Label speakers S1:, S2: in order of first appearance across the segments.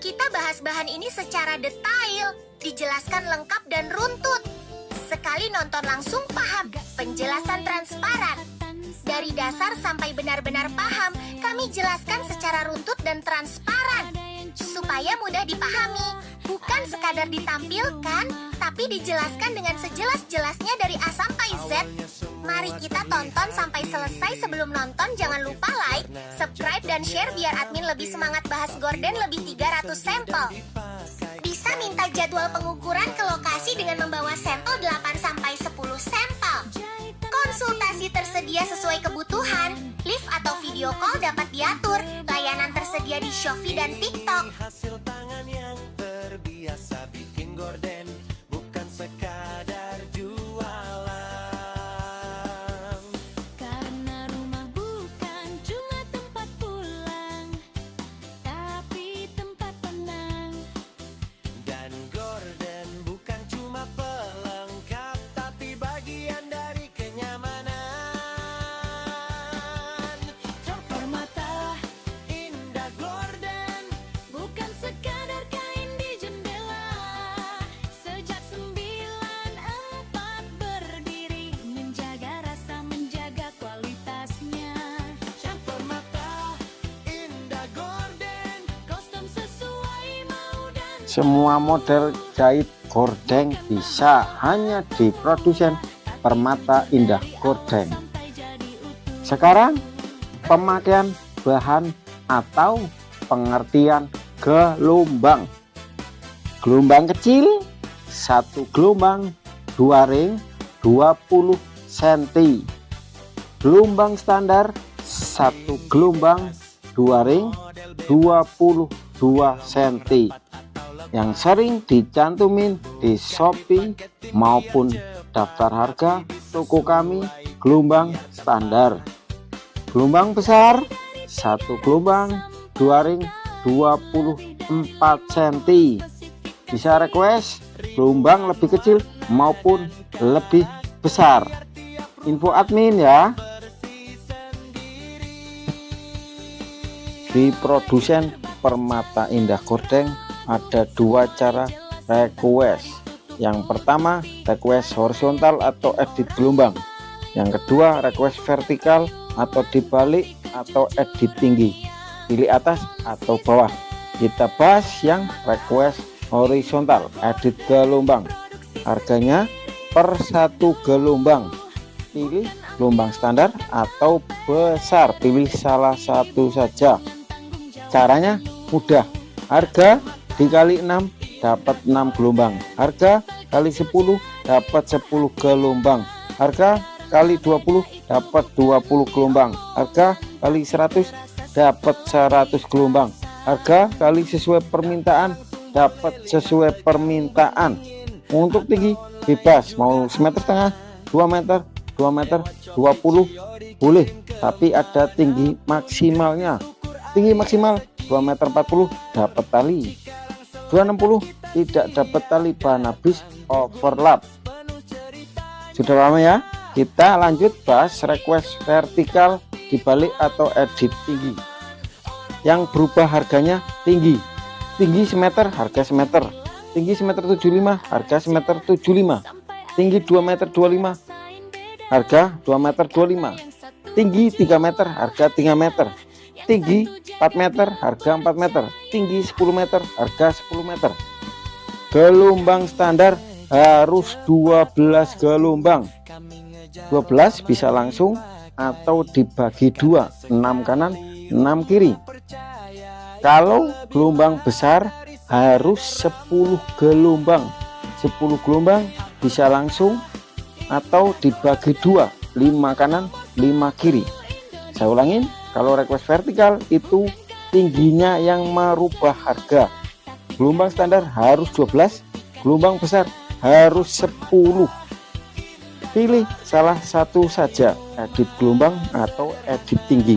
S1: Kita bahas bahan ini secara detail, dijelaskan lengkap dan runtut. Sekali nonton langsung paham, penjelasan transparan. Dari dasar sampai benar-benar paham, kami jelaskan secara runtut dan transparan. Supaya mudah dipahami, bukan sekadar ditampilkan, tapi dijelaskan dengan sejelas-jelasnya dari A sampai Z. Mari kita tonton sampai selesai. Sebelum nonton jangan lupa like, subscribe, dan share biar admin lebih semangat bahas gorden lebih 300 sampel. Bisa minta jadwal pengukuran ke lokasi dengan membawa sampel 8 sampai 10 sampel. Konsultasi tersedia sesuai kebutuhan. Live atau video call dapat diatur. Layanan tersedia di Shopee dan TikTok.
S2: Hasil tangan yang terbiasa bikin gorden, bukan sekadar jualan.
S3: Karena rumah bukan cuma tempat pulang, tapi tempat tenang.
S2: Dan gorden bukan cuma pelengkap, tapi bagian dari kenyamanan.
S3: Permata
S2: Indah gorden,
S3: bukan sekadar kain di jendela. Sejak 94 berdiri, menjaga rasa, menjaga kualitasnya.
S2: permata indah gorden.
S3: Kostum sesuai mau dan
S4: Semua model jahit gorden bisa hanya di produsen Permata Indah Gorden.
S3: santai jadi utuh.
S4: Sekarang pemakaian bahan atau pengertian gelombang. Gelombang kecil 1 gelombang 2 ring 20 cm. Gelombang standar 1 gelombang 2 ring 22 cm. Yang sering dicantumin di Shopee maupun daftar harga toko kami gelombang standar. Gelombang besar 1 gelombang 2 ring 24 cm. Bisa request gelombang lebih kecil maupun lebih besar. Info admin ya. Di produsen Permata Indah Gorden ada 2 cara request. Yang pertama request horizontal atau edit gelombang. Yang kedua request vertikal atau dibalik atau edit tinggi. Pilih atas atau bawah. Kita bahas yang request horizontal, edit gelombang. Harganya per 1 gelombang. Pilih gelombang standar atau besar, pilih salah satu saja. Caranya mudah. Harga dikali 6 dapat 6 gelombang. Harga kali 10 dapat 10 gelombang. Harga kali 20 dapat 20 gelombang. Harga kali 100 dapat 100 gelombang. Harga kali sesuai permintaan dapat sesuai permintaan. Untuk tinggi bebas, mau 1,5 meter, 2 meter, 2 meter, 20 boleh, tapi ada tinggi maksimalnya. Tinggi maksimal 2,40 meter dapat tali, 2,60 tidak dapat tali, bahan habis overlap. Sudah paham ya? Kita lanjut bahas request vertikal, dibalik atau edit tinggi. Yang berubah harganya tinggi. Tinggi semeter, harga semeter. Tinggi semeter 75, harga semeter 75. Tinggi 2,25 meter, harga 2,25 meter. Tinggi 3 meter, harga 3 meter. Tinggi 4 meter, harga 4 meter. Tinggi 10 meter, harga 10 meter. Gelombang standar harus 12 gelombang. 12 bisa langsung atau dibagi 2, 6 kanan 6 kiri. Kalau gelombang besar harus 10 gelombang. 10 gelombang bisa langsung atau dibagi 2, 5 kanan 5 kiri. Saya ulangin, kalau request vertikal itu tingginya yang merubah harga. Gelombang standar harus 12, gelombang besar harus 10. Pilih salah satu saja, edit gelombang atau edit tinggi.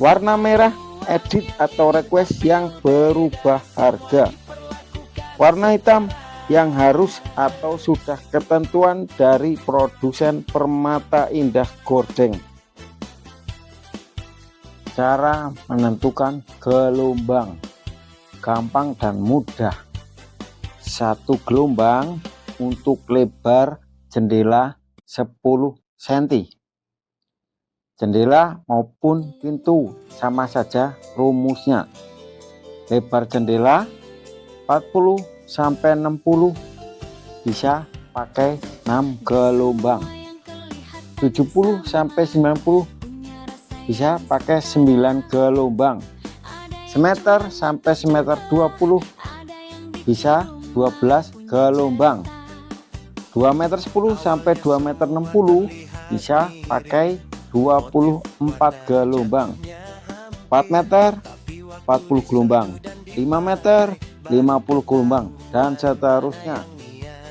S4: Warna merah edit atau request yang berubah harga. Warna hitam yang harus atau sudah ketentuan dari produsen Permata Indah Gorden. Cara menentukan gelombang. gampang dan mudah. Satu gelombang untuk lebar jendela 10 cm. Jendela maupun pintu sama saja rumusnya. Lebar jendela 40 sampai 60 bisa pakai 6 gelombang. 70 sampai 90 bisa pakai 9 gelombang. Semeter sampai semeter 20 bisa 12 gelombang. 2 meter 10 sampai 2 meter 60 bisa pakai 24 gelombang. 4 meter 40 gelombang, 5 meter 50 gelombang, dan seterusnya.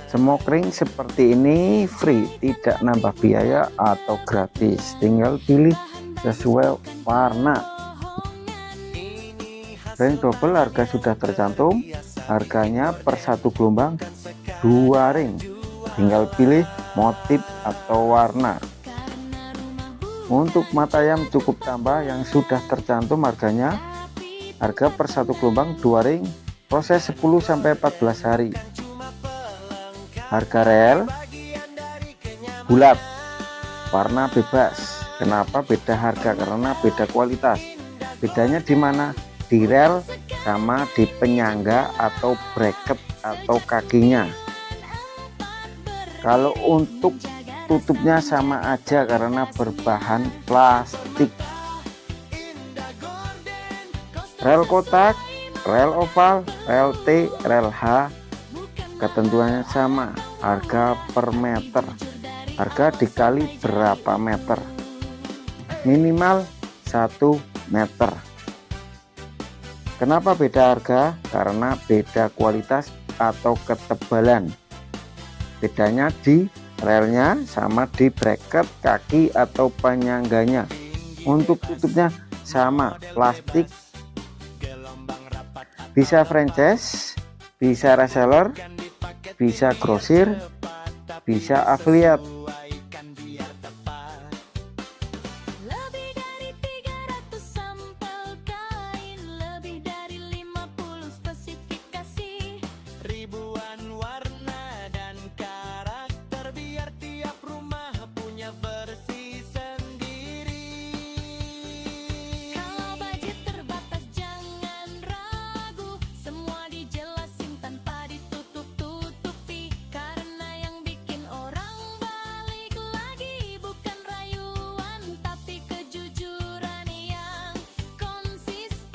S4: Smokering seperti ini free, tidak nambah biaya atau gratis, tinggal pilih sesuai warna. Ring double harga sudah tercantum, harganya per satu gelombang 2 ring, tinggal pilih motif atau warna. Untuk mata ayam cukup tambah yang sudah tercantum harganya. Harga per satu gelombang 2 ring, proses 10 sampai 14 hari. Harga rel bulat, warna bebas. Kenapa beda harga? Karena beda kualitas. Bedanya di mana? Di rel sama di penyangga atau bracket atau kakinya. Kalau untuk tutupnya sama aja karena berbahan plastik. Rel kotak, rel oval, rel T, rel H, ketentuannya sama, harga per meter. Harga dikali berapa meter, minimal 1 meter. Kenapa beda harga? Karena beda kualitas atau ketebalan. Bedanya di relnya sama di bracket kaki atau penyangganya. Untuk tutupnya sama, plastik. Bisa franchise, bisa reseller, bisa grosir, bisa affiliate.
S3: Lebih dari 300 sampel kain, lebih dari 50 spesifikasi.
S2: Ribuan warna dan karakter, biar tiap rumah punya versi sendiri.
S3: Kalau budget terbatas jangan ragu, semua dijelasin tanpa ditutup-tutupi. Karena yang bikin orang balik lagi bukan rayuan, tapi kejujuran yang konsisten.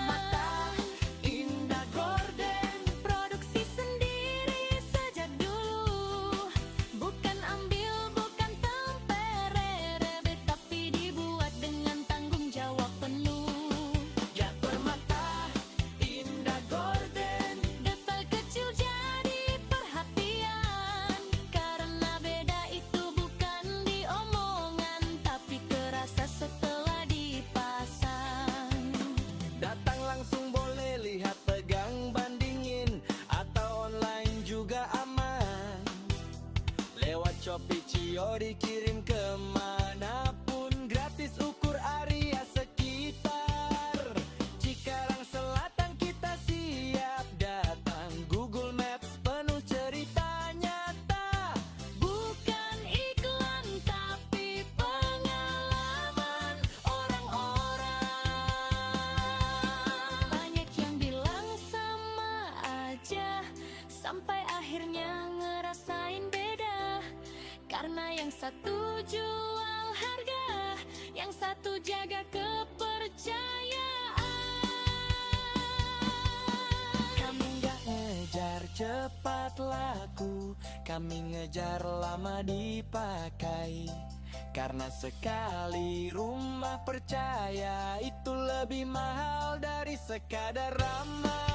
S2: Mata Indah Gorden,
S3: Produksi sendiri sejak dulu, bukan ambil, bukan temperere, tapi dibuat dengan tanggung jawab penuh.
S2: ya permata Indah Gorden.
S3: Detail kecil jadi perhatian, karena beda itu bukan di omongan, tapi terasa setelah dipasang.
S2: Datang langsung boleh, lihat, pegang, bandingin, atau online juga aman. Lewat Shopee, Cio, dikirim kemanapun, gratis ukur area sekitar. Cikarang Selatan kita siap datang, Google Maps penuh cerita nyata.
S3: Bukan iklan tapi pengalaman orang-orang. Banyak yang bilang sama aja, sampai akhirnya ngerasain beda. Karena yang satu jual harga, yang satu jaga kepercayaan.
S2: Kami nggak ngejar cepat laku, kami ngejar lama dipakai. Karena sekali rumah percaya itu lebih mahal dari sekadar ramah.